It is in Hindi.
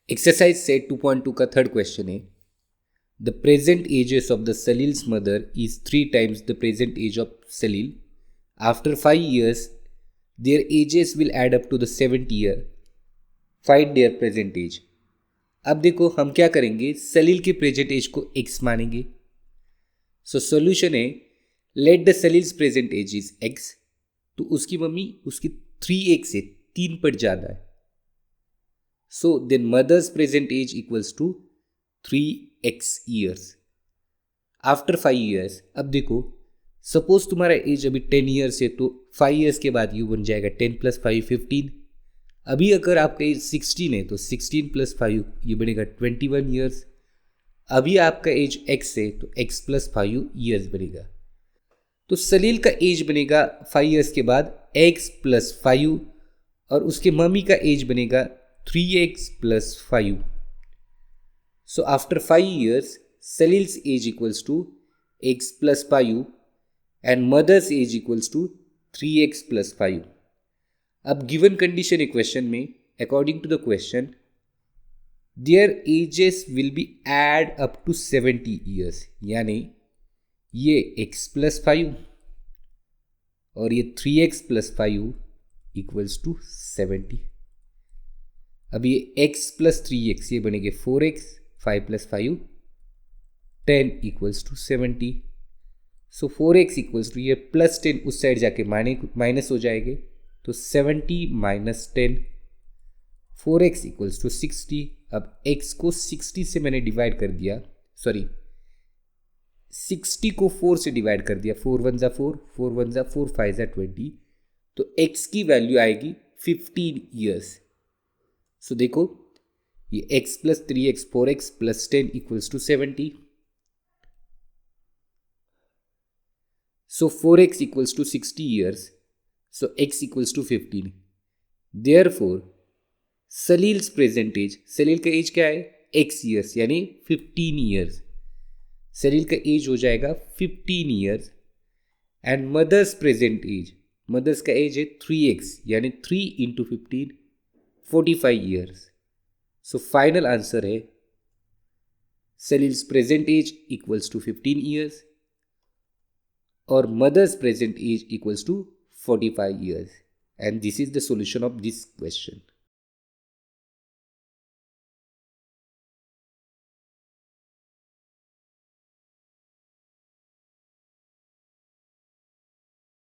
एक्सरसाइज सेट 2.2 का थर्ड क्वेश्चन है the present ages of the Salil's mother is 3 times the present age of Salil after 5 years their ages will add up to the 70 year find their present age। अब देखो हम क्या करेंगे, सलील के प्रेजेंट एज को x मानेंगे। सो सोल्यूशन है let the Salil's present age is x, तो उसकी मम्मी उसकी 3x से 3 पर ज़्यादा है। So then mother's present age equals to 3x years after 5 years। अब देखो सपोज तुम्हारा एज अभी 10 ईयर्स है तो 5 years के बाद यू बन जाएगा 10 + 5 15। अभी अगर आपका एज 16 है तो 16 + 5 ये बनेगा 21 ईयर्स। अभी आपका एज x है तो x + 5 ईयर्स बनेगा। तो सलील का एज बनेगा 5 years के बाद x + 5 और उसके मम्मी का एज बनेगा 3x + 5। So after 5 years, Salil's age equals to x + 5 and mother's age equals to 3x + 5। अब given condition equation में according to the question their ages will be add up to 70 years, यानी ये x + 5 और ये 3x + 5 equals to 70। अब ये x + 3x ये बनेंगे 4x, 5 + 5 10 = 70। सो 4x = ये +10 उस साइड जाके माइनस हो जाएंगे तो 70 - 10 4x = 60। अब x को 60 से मैंने डिवाइड कर दिया, सॉरी 60 को 4 से डिवाइड कर दिया, 4 × 1 = 4, 4 × 1 = 4, 5 × 20, तो x की वैल्यू आएगी 15 ईयर्स। सो देखो ये x + 3x 4x + 10 = 70। So 4x = 60 years, so x = 15। Therefore Salil's present age, Salil का एज क्या है x ईयर्स यानी 15 ईयर्स, सलील का एज हो जाएगा 15 years. And mother's present age, mother's का एज है 3x यानी 3 × 15 45 ईयर्स। सो फाइनल आंसर है Salil's present age equals to 15 years और mother's present age equals to 45 years. And this is the solution of this question.